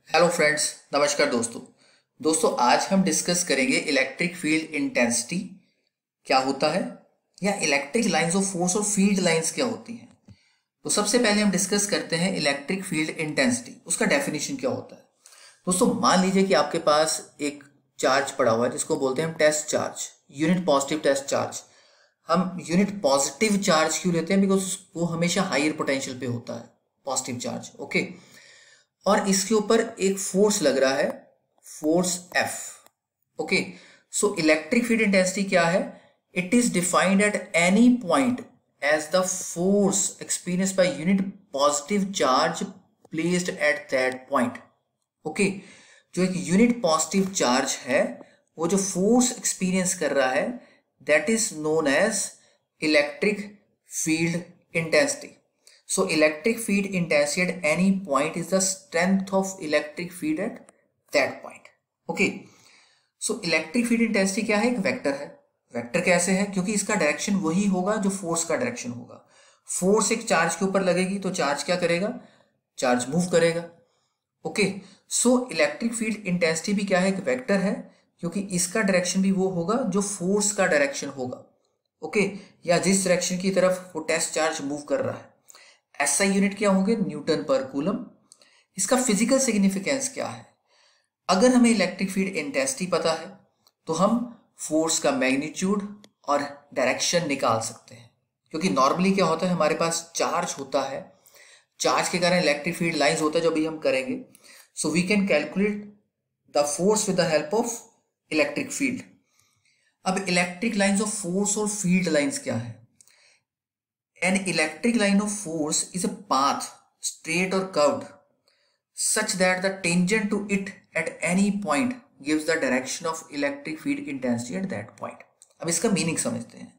Hello friends, नमस्कार दोस्तों आज हम डिस्कस करेंगे इलेक्ट्रिक फील्ड इंटेंसिटी क्या होता है या इलेक्ट्रिक लाइंस ऑफ फोर्स और फील्ड लाइंस क्या होती हैं। तो सबसे पहले हम डिस्कस करते हैं इलेक्ट्रिक फील्ड इंटेंसिटी, उसका डेफिनेशन क्या होता है। दोस्तों मान लीजिए कि आपके पास एक चार्ज पड़ा हुआ है जिसको बोलते हैं हम test charge, unit positive test charge. हम यूनिट पॉजिटिव चार्ज क्यों लेते हैं? बिकॉज वो हमेशा हायर पोटेंशियल पे होता है, पॉजिटिव चार्ज। ओके, और इसके ऊपर एक फोर्स लग रहा है, force F। Okay, so electric field intensity क्या है? It is defined at any point as the force experience by unit positive charge placed at that point. Okay, जो एक यूनिट पॉजिटिव चार्ज है वो जो फोर्स एक्सपीरियंस कर रहा है that is known as electric field intensity. So electric field intensity at any point is the strength of electric field at that point. Okay. So electric field intensity क्या है? एक vector है। Vector कैसे है? क्योंकि इसका डायरेक्शन वही होगा जो फोर्स का डायरेक्शन होगा। फोर्स एक चार्ज के ऊपर लगेगी तो चार्ज क्या करेगा? चार्ज मूव करेगा। Okay, so electric field intensity भी क्या है? एक वेक्टर है, क्योंकि इसका डायरेक्शन भी वो होगा जो फोर्स का डायरेक्शन होगा। ओके, या जिस डायरेक्शन की तरफ वो टेस्ट चार्ज मूव कर रहा है। ऐसा यूनिट क्या होंगे? न्यूटन पर कूलम। इसका फिजिकल सिग्निफिकेंस क्या है? अगर हमें इलेक्ट्रिक फील्ड इंटेंसिटी पता है तो हम फोर्स का मैग्नीट्यूड और डायरेक्शन निकाल सकते हैं, क्योंकि नॉर्मली क्या होता है, हमारे पास चार्ज होता है, चार्ज के कारण इलेक्ट्रिक फील्ड लाइंस होता है जो अभी हम करेंगे। So we can calculate the force with the help of electric field. अब इलेक्ट्रिक लाइंस ऑफ फोर्स और फील्ड लाइंस क्या है? An electric line of force is a path, straight or curved, such that the tangent to it at any point gives the direction of electric field intensity at that point. अब इसका meaning समझते हैं।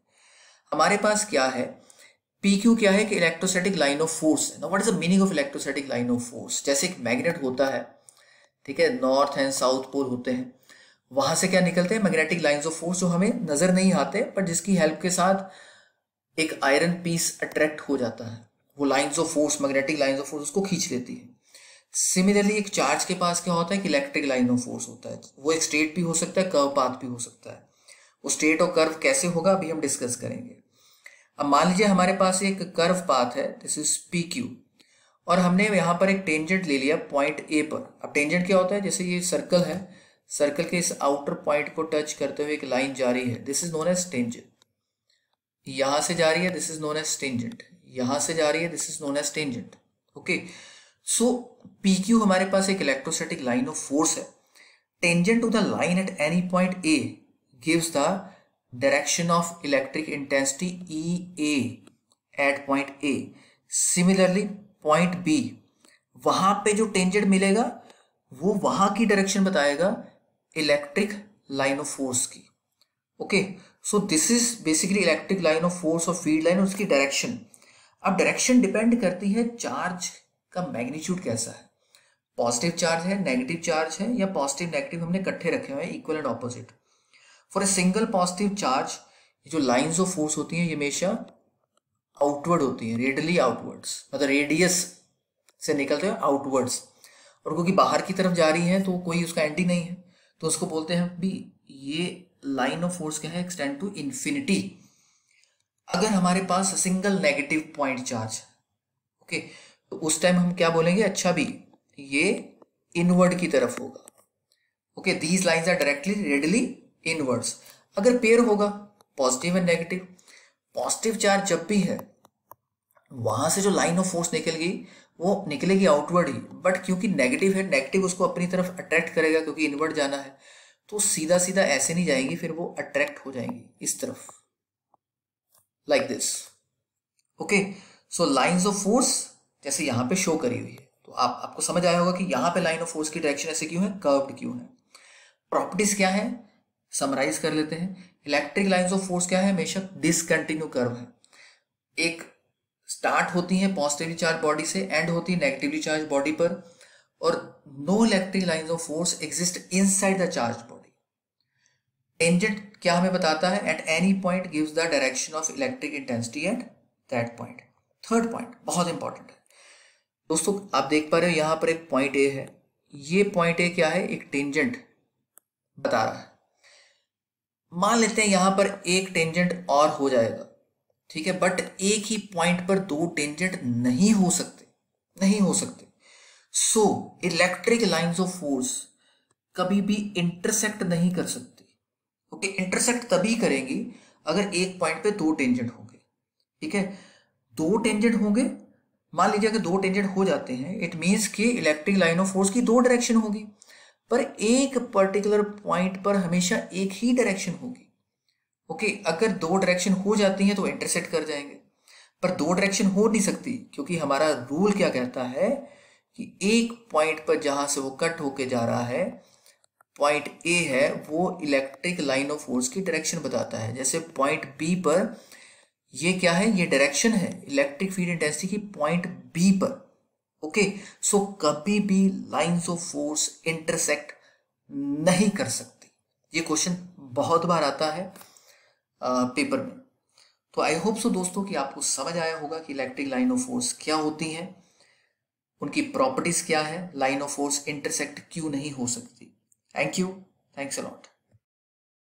हमारे पास क्या है? PQ क्या है? कि इलेक्ट्रोस्टैटिक लाइन ऑफ फोर्स है। Now what is the meaning of electrostatic line of force? जैसे एक मैग्नेट होता है, ठीक है, नॉर्थ एंड साउथ पोल होते हैं, वहां से क्या निकलते हैं? मैग्नेटिक लाइंस ऑफ फोर्स, जो हमें नजर नहीं आते पर जिसकी हेल्प के साथ एक आयरन पीस अट्रैक्ट हो जाता है, वो lines of force, magnetic lines of force उसको खींच लेती है। सिमिलरली एक चार्ज के पास क्या होता है? कि इलेक्ट्रिक लाइन ऑफ फोर्स होता है। वो एक स्ट्रेट भी हो सकता है, कर्व पाथ भी हो सकता है। वो स्ट्रेट और कर्व कैसे होगा अभी हम डिस्कस करेंगे। अब मान लीजिए हमारे पास एक कर्व पाथ है, दिस इज PQ, और हमने यहाँ पर एक टेंजेंट ले लिया पॉइंट A पर। अब टेंजेंट क्या होता है? जैसे ये सर्कल है, सर्कल के इस आउटर पॉइंट को टच करते हुए एक लाइन जा रही है, this is known as tangent. यहां से जा रही है, this is known as tangent. यहां से जा रही है, this is known as tangent. Okay, so PQ हमारे पास एक इलेक्ट्रोस्टैटिक लाइन ऑफ फोर्स है। Tangent to the line at any point A gives the direction of electric intensity EA at point A। Similarly point B, वहां पे जो tangent मिलेगा वो वहां की डायरेक्शन बताएगा इलेक्ट्रिक लाइन ऑफ फोर्स की। Okay, so this is basically electric line of force और फील्ड लाइन, उसकी डायरेक्शन। अब डायरेक्शन डिपेंड करती है चार्ज का मैग्नीट्यूड कैसा है। पॉजिटिव चार्ज है, नेगेटिव चार्ज है, या पॉजिटिव नेगेटिव हमने इकट्ठे रखे हुए हैं, equal and opposite. For a single positive charge जो लाइंस ऑफ फोर्स होती हैं ये हमेशा आउटवर्ड होती हैं, रेडियली आउटवर्ड्स, मतलब रेडियस से निकलते हैं आउटवर्ड्स, और क्योंकि बाहर की तरफ जा रही है तो कोई उसका एंड ही नहीं है, तो उसको बोलते हैं भी ये लाइन ऑफ फोर्स क्या है? Extend to infinity. अगर हमारे पास single negative point charge, okay, तो उस टाइम हम क्या बोलेंगे? अच्छा भी ये इनवर्ड की तरफ होगा। Okay, these lines are directly radially inwards. अगर पेयर होगा positive and negative, positive charge जब भी है वहां से जो लाइन ऑफ फोर्स निकलेगी वो निकलेगी आउटवर्ड ही, बट क्योंकि नेगेटिव है, नेगेटिव उसको अपनी तरफ अट्रैक्ट करेगा, क्योंकि इनवर्ड जाना है, तो सीधा सीधा ऐसे नहीं जाएंगी, फिर वो अट्रैक्ट हो जाएंगी इस तरफ, like this. Okay, so lines of force जैसे यहां पे शो करी हुई है, तो आपको समझ आया होगा कि यहां पे लाइन ऑफ फोर्स की डायरेक्शन ऐसे क्यों है, कर्व्ड क्यों है। प्रॉपर्टीज क्या है समराइज कर लेते हैं। इलेक्ट्रिक लाइंस ऑफ फोर्स क्या है? हमेशा डिसकंटिन्यू कर्व है। एक स्टार्ट होती है पॉजिटिवली चार्ज बॉडी से, एंड होती है नेगेटिवली चार्ज बॉडी पर, और no electric lines of force exist inside the charge body. Tangent क्या हमें बताता है? At any point gives the direction of electric intensity at that point. Third point बहुत इंपॉर्टेंट है दोस्तों, आप देख पा रहे हो यहाँ पर एक पॉइंट A है, ये पॉइंट ए क्या है, एक टेंजेंट बता रहा है। मान लेते हैं यहां पर एक टेंजेंट और हो जाएगा, ठीक है, बट एक ही पॉइंट पर दो टेंजेंट नहीं हो सकते, नहीं हो सकते। So electric lines of force कभी भी इंटरसेक्ट नहीं कर सकती। ओके, इंटरसेक्ट तभी करेंगी अगर एक पॉइंट पे दो टेंजेंट होंगे, ठीक है। दो टेंजेंट होंगे, मान लीजिए अगर दो टेंजेंट हो जाते हैं, इट मीन्स कि इलेक्ट्रिक लाइन ऑफ फोर्स की दो डायरेक्शन होगी, पर एक पर्टिकुलर पॉइंट पर हमेशा एक ही डायरेक्शन होगी। ओके, अगर दो डायरेक्शन हो जाती हैं तो इंटरसेक्ट कर जाएंगे, पर दो डायरेक्शन हो नहीं सकती, क्योंकि हमारा रूल क्या कहता है कि एक पॉइंट पर जहां से वो कट होके जा रहा है, पॉइंट ए है, वो इलेक्ट्रिक लाइन ऑफ फोर्स की डायरेक्शन बताता है। जैसे पॉइंट बी पर ये क्या है, ये डायरेक्शन है इलेक्ट्रिक फील्ड इंटेंसिटी की पॉइंट बी पर। ओके, सो कभी भी लाइंस ऑफ फोर्स इंटरसेक्ट नहीं कर सकती। ये क्वेश्चन बहुत बार आता है पेपर में। तो आई होप सो दोस्तों कि आपको समझ आया होगा कि इलेक्ट्रिक लाइन ऑफ फोर्स क्या होती है, उनकी प्रॉपर्टीज क्या है, लाइन ऑफ फोर्स इंटरसेक्ट क्यों नहीं हो सकती। Thank you, thanks a lot.